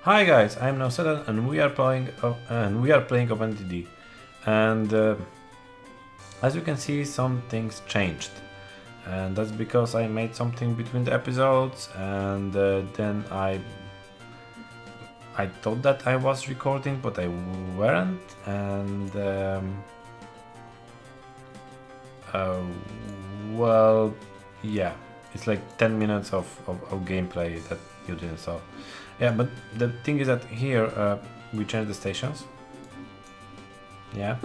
Hi guys, I'm Nausedan and we are playing OpenTTD. And as you can see, some things changed, and that's because I made something between the episodes, and then I thought that I was recording, but I weren't, and uh, well, yeah, it's like 10 minutes of gameplay that you didn't saw. Yeah, but the thing is that here we changed the stations. Yeah,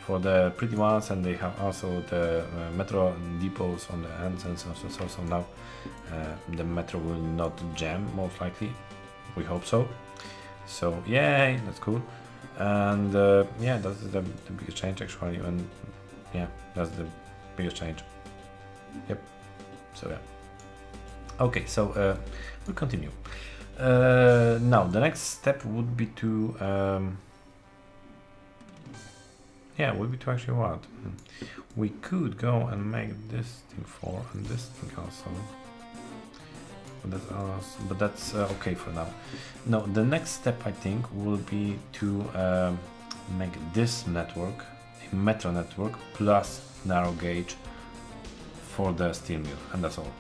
for the pretty ones, and they have also the metro depots on the ends and so on. So now the metro will not jam, most likely. We hope so. So yay, that's cool. And yeah, that's the biggest change actually. And yeah, that's the biggest change. Yep. So yeah. Okay, so we'll continue. Now the next step would be to would be to actually what? We could go and make this thing for and this thing also. But that's okay for now. No, the next step I think will be to make this network a metro network plus narrow gauge for the steel mill, and that's all.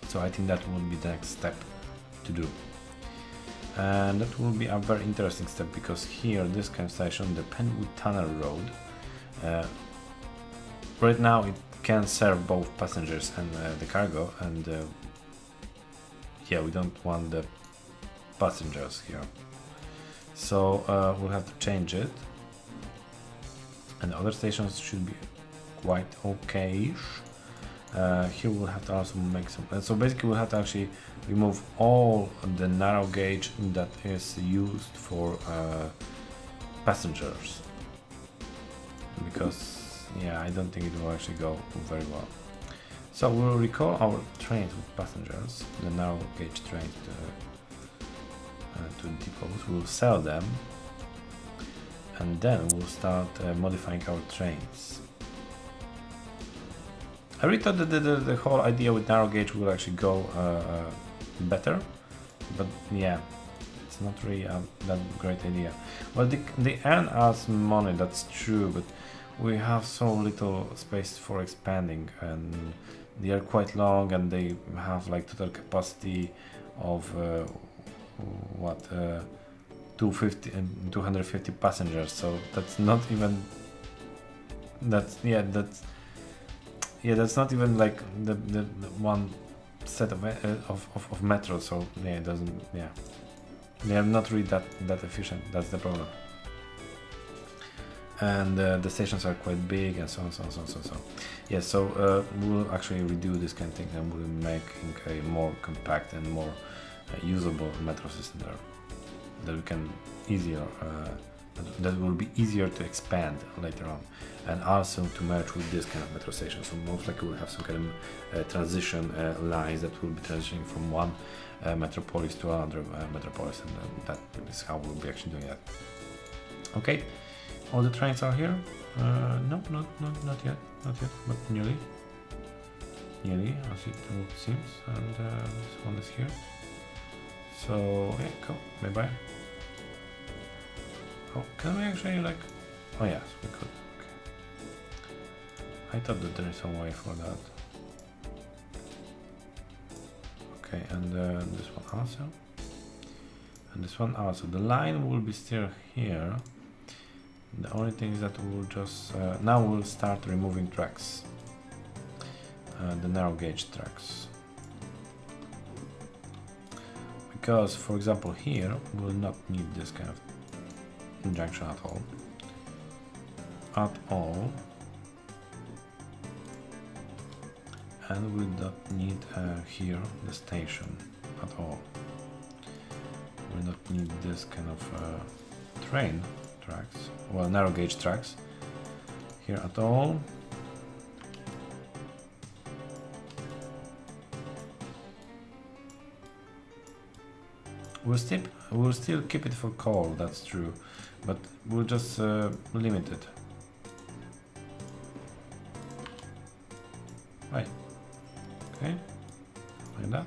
So I think that will be the next step to do. And that will be a very interesting step, because here, this kind of station, the Penwood Tunnel Road, right now it can serve both passengers and the cargo, and yeah, we don't want the passengers here, so we'll have to change it, and the other stations should be quite okay-ish. Here we'll have to also make some, so basically we'll have to actually remove all the narrow gauge that is used for passengers, because yeah, I don't think it will actually go very well. So we'll recall our trains with passengers, the narrow gauge trains to depots, we'll sell them, and then we'll start modifying our trains. I really thought that the whole idea with narrow gauge will actually go better, but yeah, it's not really that great idea. Well, they earn us money, that's true, but we have so little space for expanding, and they are quite long, and they have like total capacity of what 250 and 250 passengers, so that's not even that's not even like the one set of metro, so yeah, it doesn't, yeah, they are not really that efficient. That's the problem. And the stations are quite big, and so on. Yeah, so we'll actually redo this kind of thing, and we'll make a more compact and more usable metro system there, that we can easier that will be easier to expand later on, and also to merge with this kind of metro station. So most likely we'll have some kind of transition lines that will be transitioning from one metropolis to another metropolis, and that is how we'll be actually doing that. Okay, all the trains are here. No, not yet, but nearly, as it seems, and this one is here. So yeah, cool, bye. Oh, can we actually like... Oh yes, we could. Okay. I thought that there is some way for that. Okay, and this one also. And this one also. The line will be still here. The only thing is that we'll just... now we'll start removing tracks. The narrow gauge tracks. Because, for example, here we'll not need this kind of junction at all, and we don't need here the station at all. We don't need this kind of train tracks, well, narrow gauge tracks here at all. We'll still keep it for coal, that's true, but we'll just limit it. Right. Okay. Like that.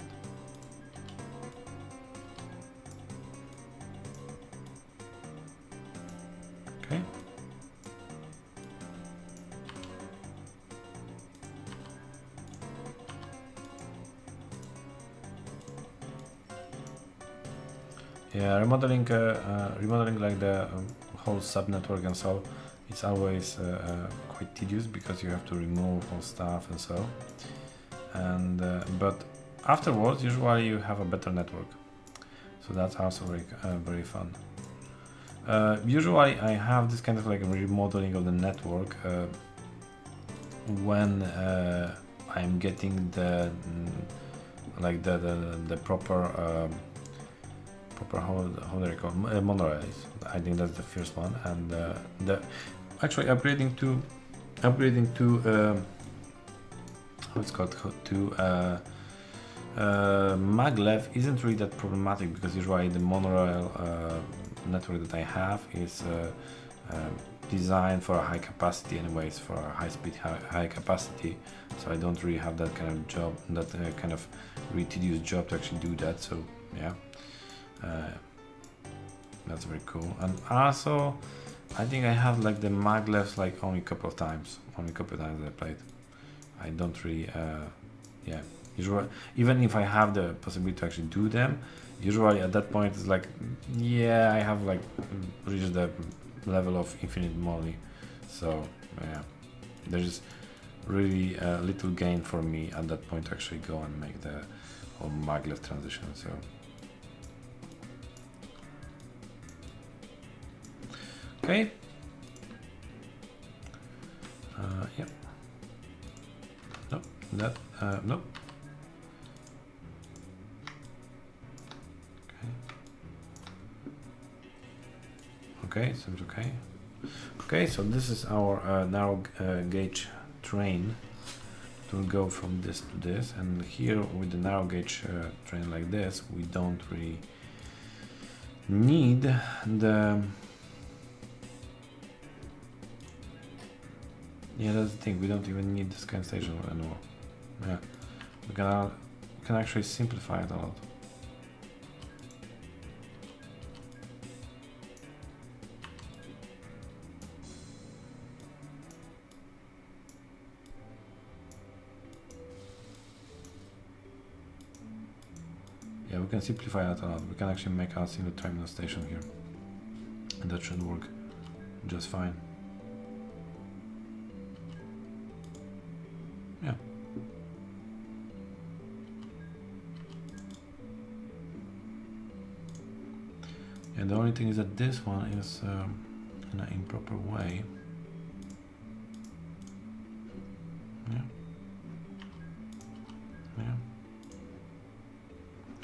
Yeah, remodeling like the whole subnetwork and so, it's always quite tedious because you have to remove all stuff and so. And but afterwards, usually you have a better network, so that's also very fun. Usually, I have this kind of like remodeling of the network when I'm getting the like the proper. How do I call it? Monorails. I think that's the first one, and the actually upgrading to how it's called to maglev isn't really that problematic because usually the monorail network that I have is designed for a high capacity anyways, for a high speed high capacity, so I don't really have that kind of job, that kind of really tedious job to actually do that. So yeah. That's very cool. And also I think I have like the maglevs like only a couple of times that I played. I don't really yeah, usually even if I have the possibility to actually do them, usually at that point it's like, yeah, I have like reached the level of infinite money, so yeah, there's really little gain for me at that point to actually go and make the whole maglev transition. So okay. Yep. Nope. That. Nope. Okay. Okay. Seems okay. Okay. So this is our narrow gauge train. It will go from this to this, and here with the narrow gauge train like this, we don't really need the. Yeah, that's the thing, we don't even need this kind of station anymore. Yeah, we can actually simplify it a lot. Yeah, we can simplify that a lot. We can actually make a single terminal station here, and that should work just fine. Yeah. And the only thing is that this one is in an improper way. Yeah. Yeah.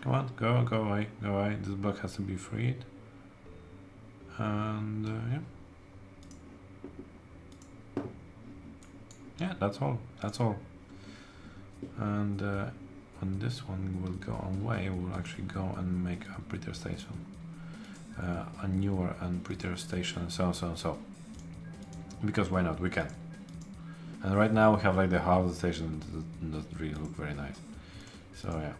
Come on, go away, go away. This block has to be freed. And yeah. Yeah, that's all. That's all. And when this one will go away, we'll actually go and make a prettier station, a newer and prettier station, so. Because why not? We can. And right now we have like the house station that doesn't really look very nice. So yeah.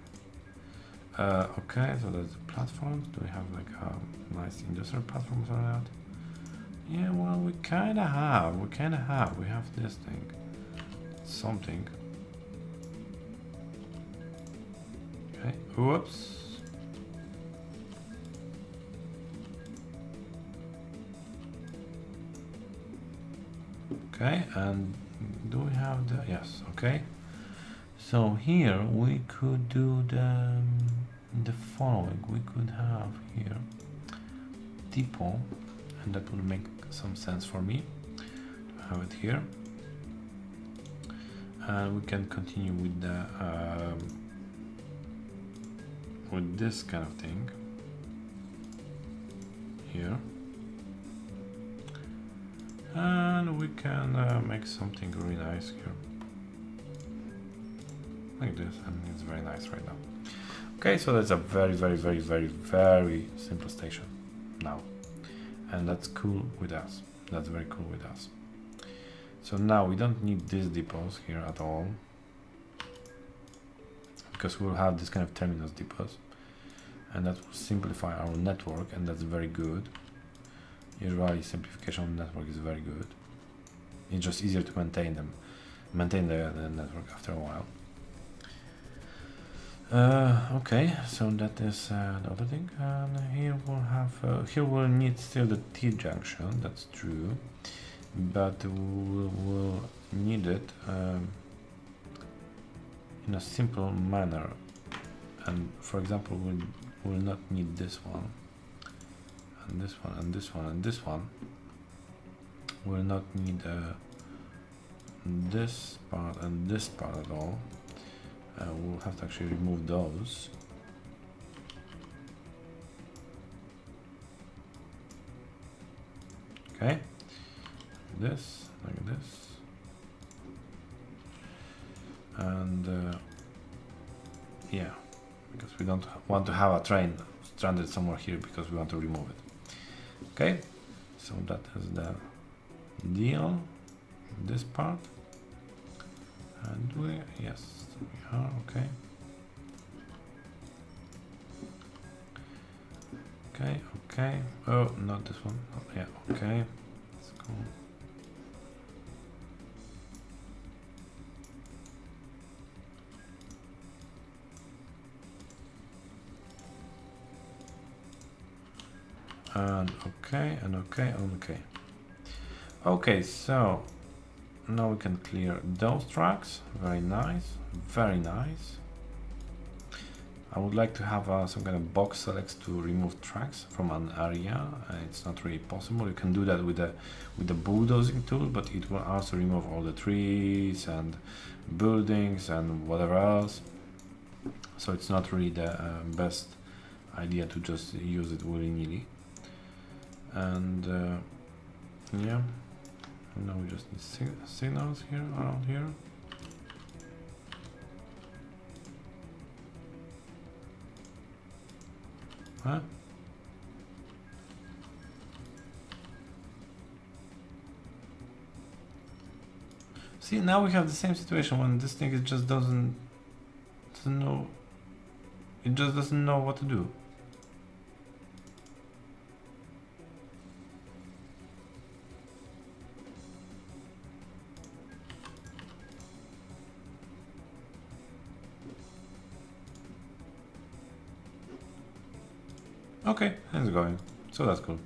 Okay, so that's the platforms. Do we have like a nice industrial platforms or that? Yeah, well, we kind of have. We have this thing. Something. Okay. Whoops. Okay, and do we have the, yes, okay. So here we could do the following. We could have here depot, and that would make some sense for me to have it here. And we can continue with the with this kind of thing here, and we can make something really nice here like this, and it's very nice right now. Okay, so that's a very simple station now, and that's cool with us. That's very cool with us. So now we don't need these depots here at all, because we'll have this kind of terminus depots, and that will simplify our network, and that's very good. Usually simplification of the network is very good. It's just easier to maintain the network after a while. Okay, so that is the other thing, and here we'll have here we'll need still the T junction. That's true, but we'll need it in a simple manner. And for example, we'll not need this one, and this one, and this one, and this one. We'll not need this part and this part at all. We'll have to actually remove those. Okay, this, like this, and yeah, because we don't want to have a train stranded somewhere here because we want to remove it. Okay, so that is the deal. This part, and yes, we are okay. Okay. Oh, not this one. Oh, yeah. Okay. Let's go. And okay, and okay, and okay. Okay, so now we can clear those tracks. Very nice, very nice. I would like to have some kind of box selects to remove tracks from an area. It's not really possible. You can do that with the bulldozing tool, but it will also remove all the trees and buildings and whatever else. So it's not really the best idea to just use it willy-nilly. And yeah, now we just need signals here around here. Huh? See, now we have the same situation when this thing it just doesn't know. It just doesn't know what to do. Okay, it's going. So that's cool.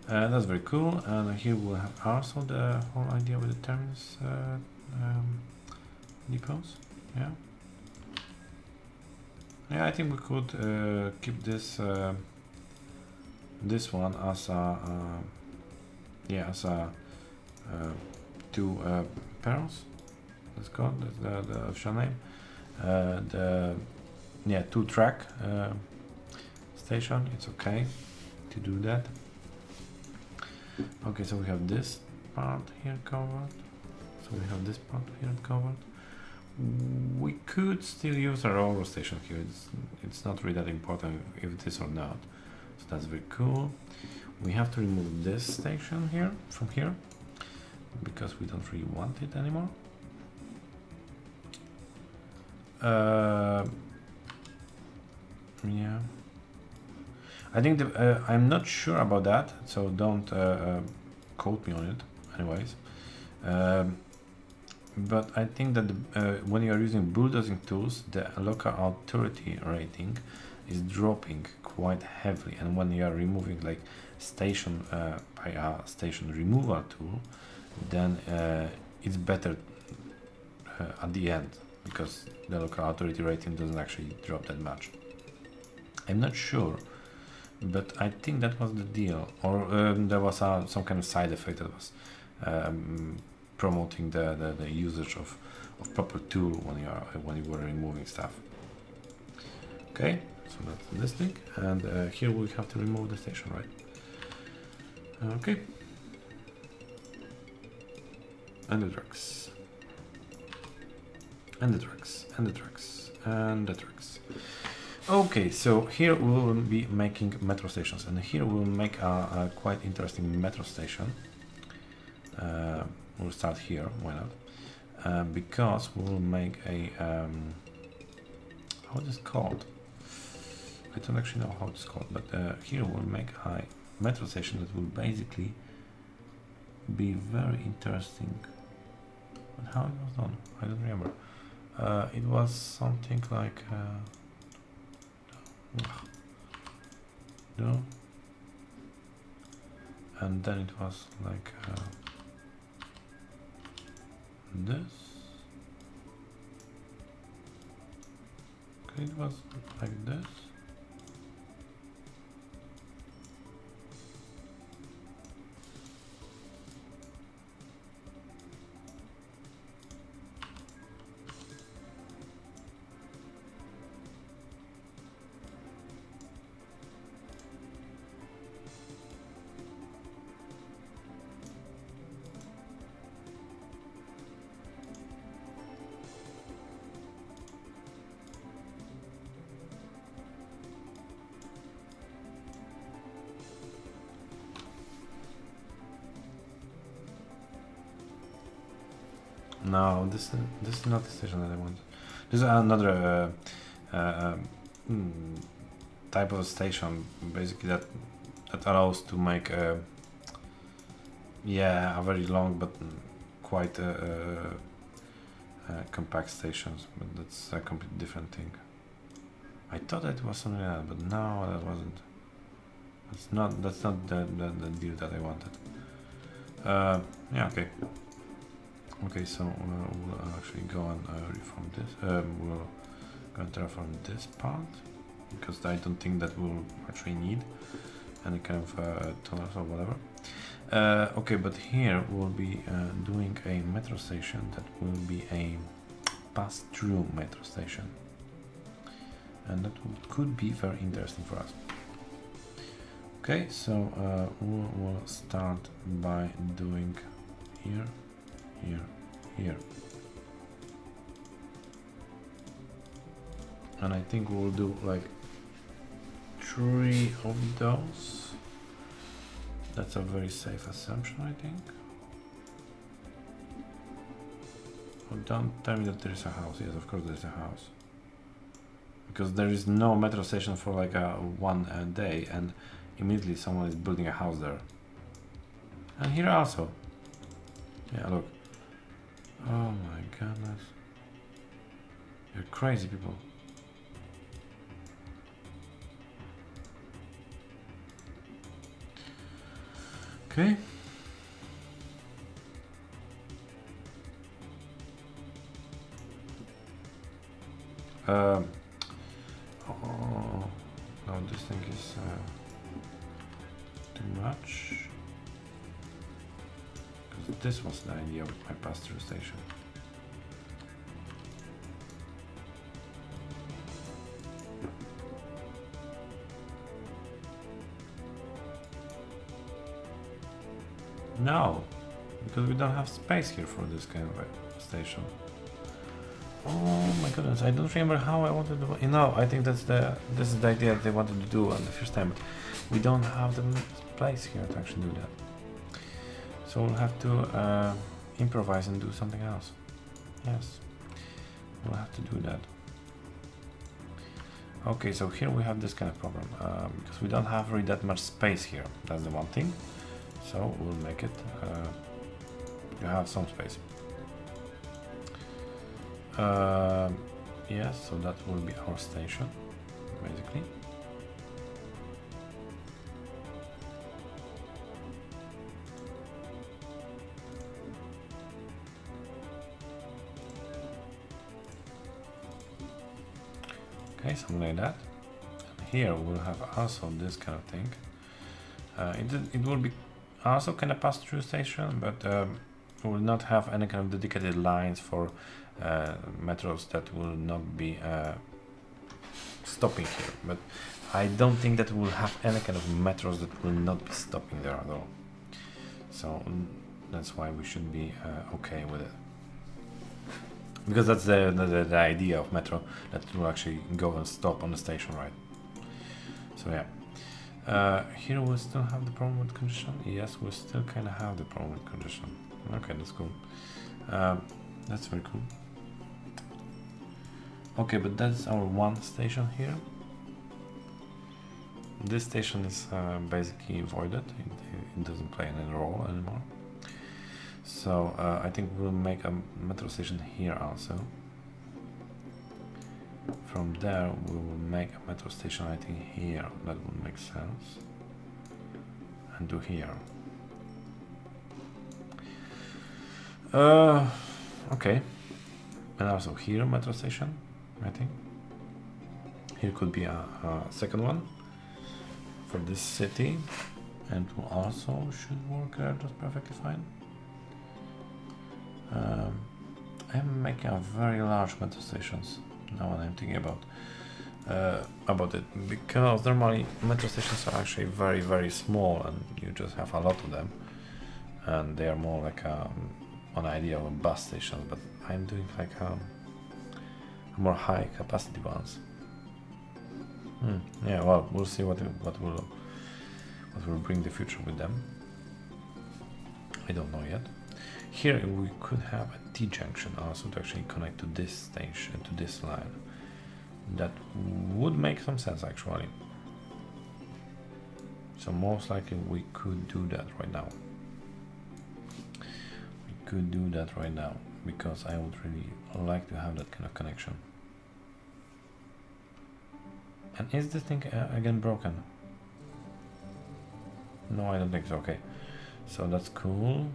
That's very cool. And here we'll have also the whole idea with the terminus depots. Yeah. Yeah, I think we could keep this this one as a two pairs. Let's go. That's the official name. The two track. Station, it's okay to do that. Okay, so we have this part here covered. So we have this part here covered. We could still use our railroad station here. It's not really that important if it is or not. So that's very cool. We have to remove this station here from here because we don't really want it anymore. Yeah. I think I'm not sure about that, so don't quote me on it anyways. But I think that when you are using bulldozing tools, the local authority rating is dropping quite heavily, and when you are removing like station by a station removal tool, then it's better at the end because the local authority rating doesn't actually drop that much. I'm not sure, but I think that was the deal, or there was some kind of side effect that was promoting the usage of proper tool when you were removing stuff. Okay, so that's this thing, and here we have to remove the station, right? Okay, and the trucks, and the trucks, and the trucks, and the trucks. Okay, so here we will be making metro stations, and here we'll make a quite interesting metro station. We'll start here, why not? Because we'll make a how is it called? I don't actually know how it's called, but here we'll make a metro station that will basically be very interesting. But how it was done, I don't remember. It was something like do. And then it was like this. Okay, it was like this. No, this is not the station that I want. This is another type of station, basically that allows to make a very long but quite compact stations. But that's a completely different thing. I thought it was something like that, but no, that wasn't. That's not the deal that I wanted. Yeah, okay. Okay, so we'll actually go and reform this. We'll go and terraform this part because I don't think that we'll actually need any kind of tunnels or whatever. Okay, but here we'll be doing a metro station that will be a pass-through metro station, and that could be very interesting for us. Okay, so we'll start by doing here. And I think we'll do like 3 of those. That's a very safe assumption, I think. Oh, don't tell me that there is a house. Yes, of course there is a house. Because there is no metro station for like one day, and immediately someone is building a house there. And here also. Yeah, look. Oh my goodness. You're crazy people. Okay. Oh, no, this thing is too much. This was the idea with my pass-through station. No, because we don't have space here for this kind of a station. Oh my goodness, I don't remember how I wanted to. I think this is the idea that they wanted to do on the first time. But we don't have the place here to actually do that. So we'll have to improvise and do something else. Yes, we'll have to do that. Okay, so here we have this kind of problem because we don't have really that much space here. That's the one thing. So we'll make it. You have some space. Yes, so that will be our station, basically. Okay, something like that. And here we'll have also this kind of thing. It will be also kind of pass-through station, but we will not have any kind of dedicated lines for metros that will not be stopping here. But I don't think that we'll have any kind of metros that will not be stopping there at all. So that's why we should be okay with it. Because that's the idea of metro, that it will actually go and stop on the station, right? So yeah. Here we still have the problem with congestion. Yes, we still kind of have the problem with congestion. Okay, that's cool. That's very cool. Okay, but that's our one station here. This station is basically voided. It doesn't play any role anymore. So I think we'll make a metro station here also from there we will make a metro station, I think here, that would make sense, and do here. Okay, and also here metro station, I think. Here could be a second one for this city, and also should work there just perfectly fine. I'm making a very large metro stations now when I'm thinking about it, because normally metro stations are actually very, very small and you just have a lot of them, and they are more like an idea of a bus station, but I'm doing like more high capacity ones. Yeah, well, we'll see what will bring the future with them. I don't know yet. Here we could have a T-junction also to actually connect to this station, to this line. That would make some sense actually. So most likely we could do that right now. We could do that right now because I would really like to have that kind of connection. And is this thing again broken? No, I don't think so. Okay, so that's cool.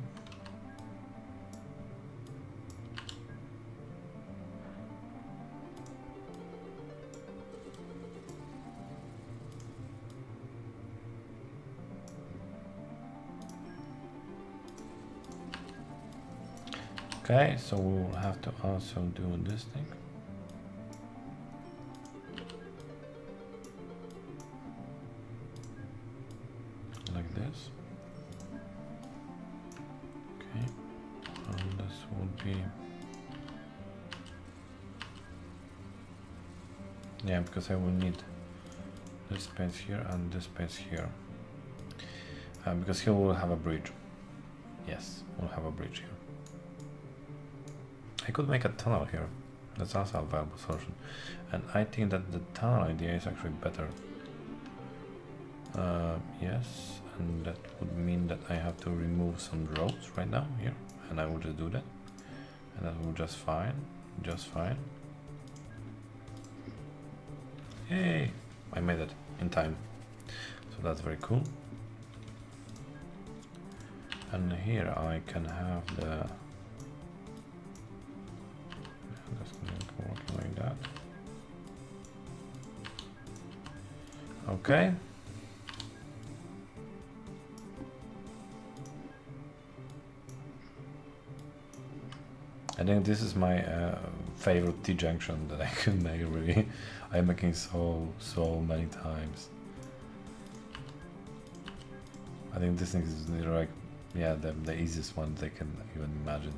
Okay, so we'll have to also do this thing. Like this. Okay, and this would be... Yeah, because I will need this space here and this space here. Because here we'll have a bridge. Yes, we'll have a bridge here. I could make a tunnel here. That's also a viable solution. And I think that the tunnel idea is actually better. Yes, and that would mean that I have to remove some roads right now here. And I will just do that. And that will just fine. Just fine. Yay! I made it in time. So that's very cool. And here I can have the... That's working like that. Okay. I think this is my favorite T-junction that I can make, really. I'm making so many times. I think this thing is like, yeah, the easiest one they can even imagine.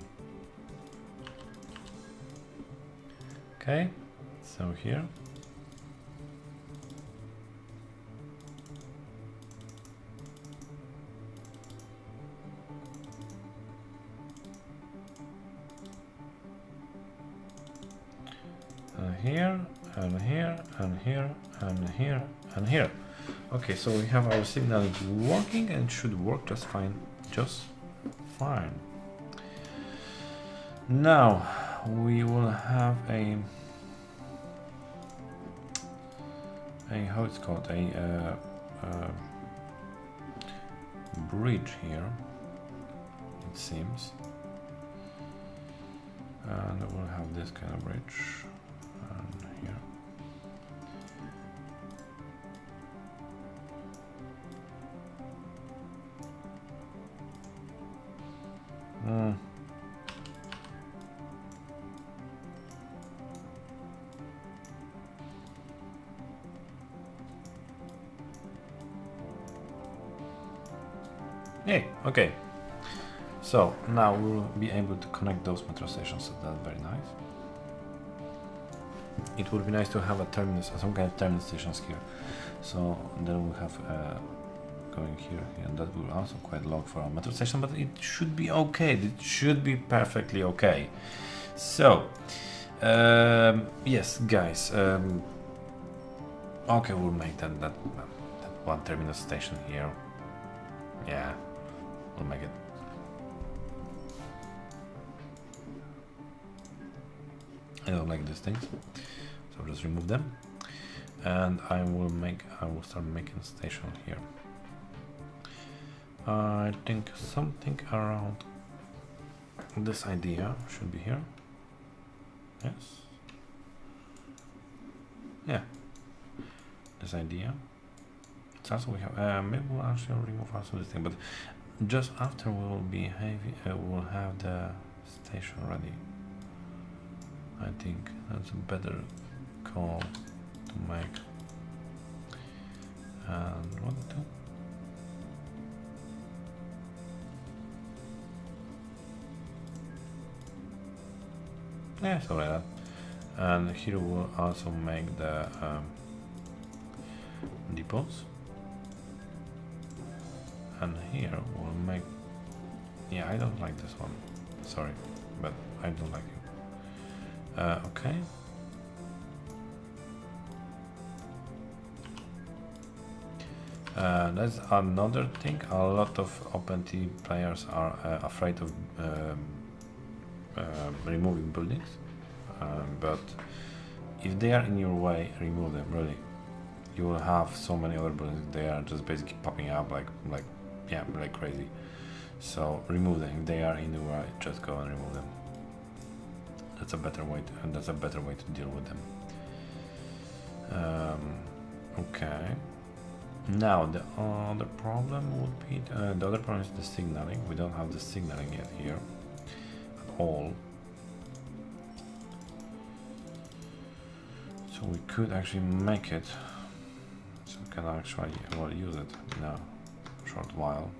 Okay, so here. Here, and here, and here, and here, and here. Okay, so we have our signal working and should work just fine. Just fine. Now we will have a how it's called, a bridge here, it seems, and we'll have this kind of bridge, and here. Yeah, okay. So now we'll be able to connect those metro stations, so that's very nice. It would be nice to have a terminus, some kind of terminus stations here. So then we'll have going here, and that will also quite long for our metro station, but it should be okay. It should be perfectly okay. So, yes, guys. Okay, we'll make that one terminus station here. Yeah. We'll make it. I don't like these things. So just remove them, and I will start making a station here. I think something around this idea should be here. Yes. Yeah. This idea. It's also we have. Maybe we'll actually remove also this thing, but just after we'll be heavy, we'll have the station ready. I think that's a better call to make. And what to do? Yeah, so like that. And here we'll also make the depots. And here we'll make. Yeah, I don't like this one. Sorry, but I don't like it. Okay. That's another thing. A lot of OpenTTD players are afraid of removing buildings, but if they are in your way, remove them. Really, you will have so many other buildings. They are just basically popping up like crazy. So remove them. If they are in the way, just go and remove them. That's a better way to deal with them. Okay. Now the other problem would be the other problem is the signaling. We don't have the signaling yet here at all. So we could actually make it so we can actually use it in a short while.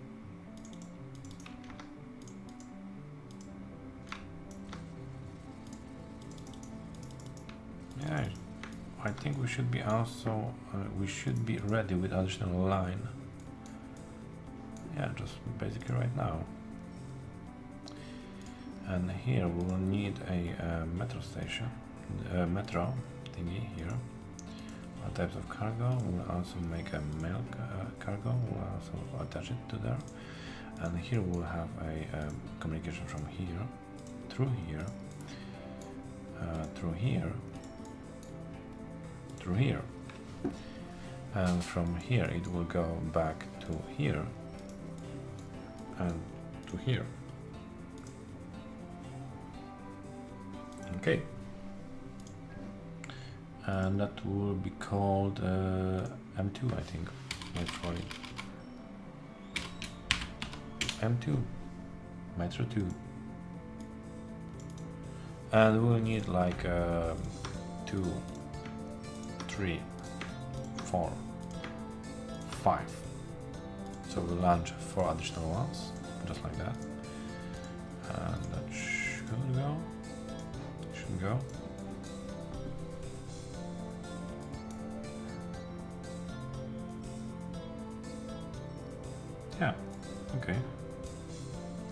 Yeah, I think we should be also we should be ready with additional line. Yeah, just basically right now. And here we will need a metro station, metro thingy here. All types of cargo. We'll also make a mail cargo. We'll also attach it to there. And here we'll have a communication from here, through here, through here, through here, and from here it will go back to here and to here. Okay, and that will be called M2, I think. Let's try M2, Metro 2, and we'll need like 2, 3, 4, 5. So we'll launch 4 additional ones, just like that, and that should go. Should go. Yeah. Okay.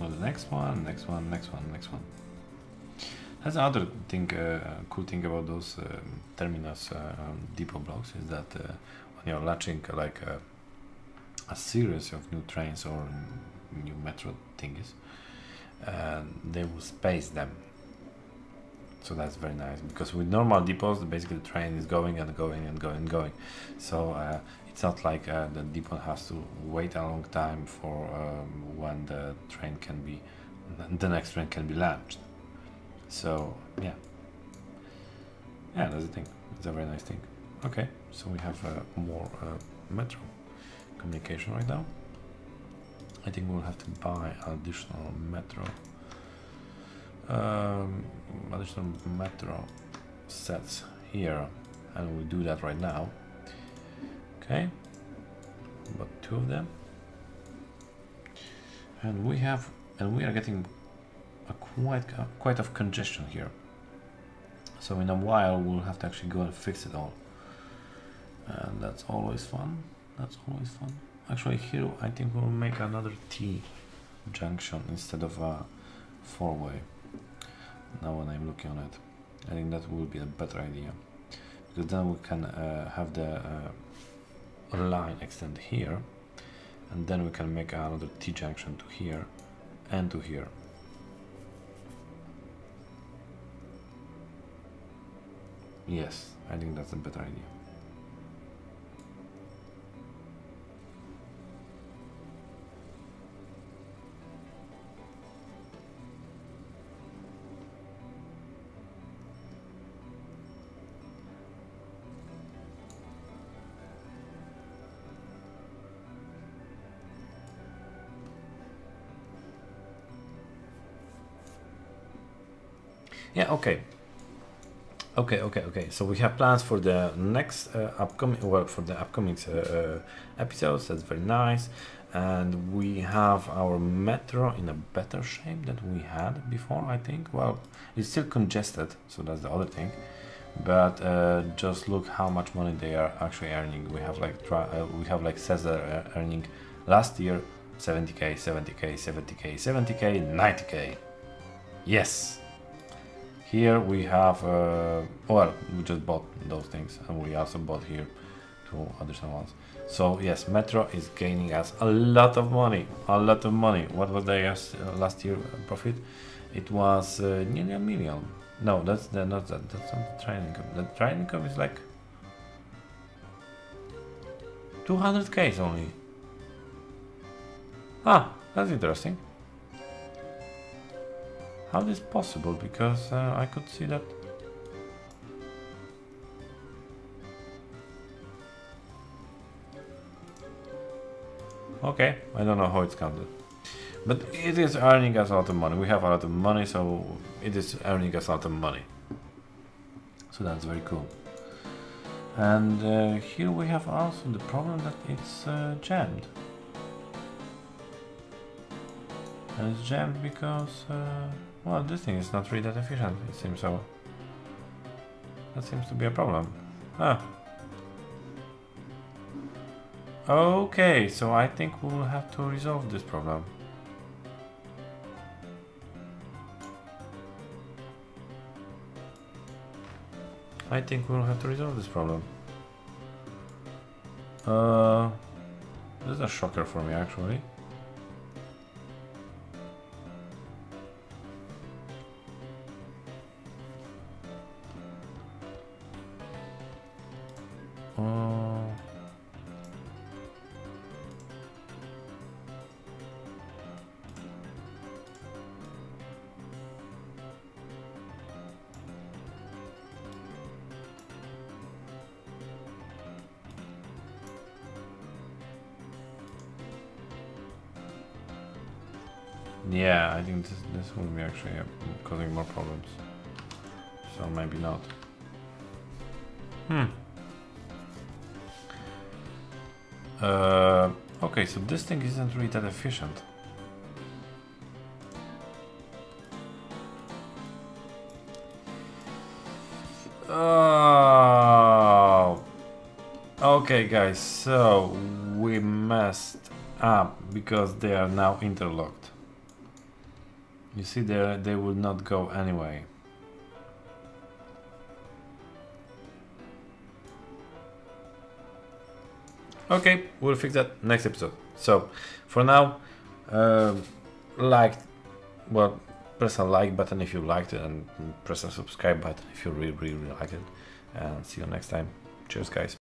Well, the next one, next one, next one, next one. That's another thing, cool thing about those terminus depot blocks is that when you're launching like a series of new trains or new metro thingies, they will space them. So that's very nice, because with normal depots, basically the train is going and going and going and going. So it's not like the depot has to wait a long time for when the train can be, the next train can be launched. So yeah, that's the thing. It's a very nice thing. Okay, so we have more metro communication right now. I think we'll have to buy additional metro sets here, and we'll do that right now. Okay, but 2 of them, and we are getting a quite of congestion here. So in a while we'll have to actually go and fix it all, and that's always fun. That's always fun. Actually, here I think we'll make another T junction instead of a 4-way. Now when I'm looking on it, I think that will be a better idea, because then we can have the line extend here, and then we can make another T junction to here and to here. Yes, I think that's a better idea. Yeah, okay. Okay. So we have plans for the next upcoming, well, for the upcoming episodes. That's very nice. And we have our metro in a better shape than we had before, I think. Well, it's still congested, so that's the other thing. But just look how much money they are actually earning. We have like Cesar earning last year 70k, 70k, 70k, 70k, 90k. Yes. Here we have, well, we just bought those things, and we also bought here two additional ones. So yes, Metro is gaining us a lot of money, What was their last year profit? It was nearly $1 million. No, that's not that. That's not the training income. The training income is like 200k only. Ah, that's interesting. How is this possible? Because I could see that. Okay, I don't know how it's counted. But it is earning us a lot of money. We have a lot of money, so it is earning us a lot of money. So that's very cool. And here we have also the problem that it's jammed. And it's jammed because, well, this thing is not really that efficient, it seems so. That seems to be a problem. Ah. Okay, so I think we will have to resolve this problem. I think we'll have to resolve this problem. This is a shocker for me, actually. Yeah, I think this will be actually causing more problems. So maybe not. Okay, so this thing isn't really that efficient. Oh. Okay, guys, so we messed up because they are now interlocked. You see, they will not go anyway. Okay, we'll fix that next episode. So, for now, press a like button if you liked it, and press a subscribe button if you really liked it. And see you next time. Cheers, guys.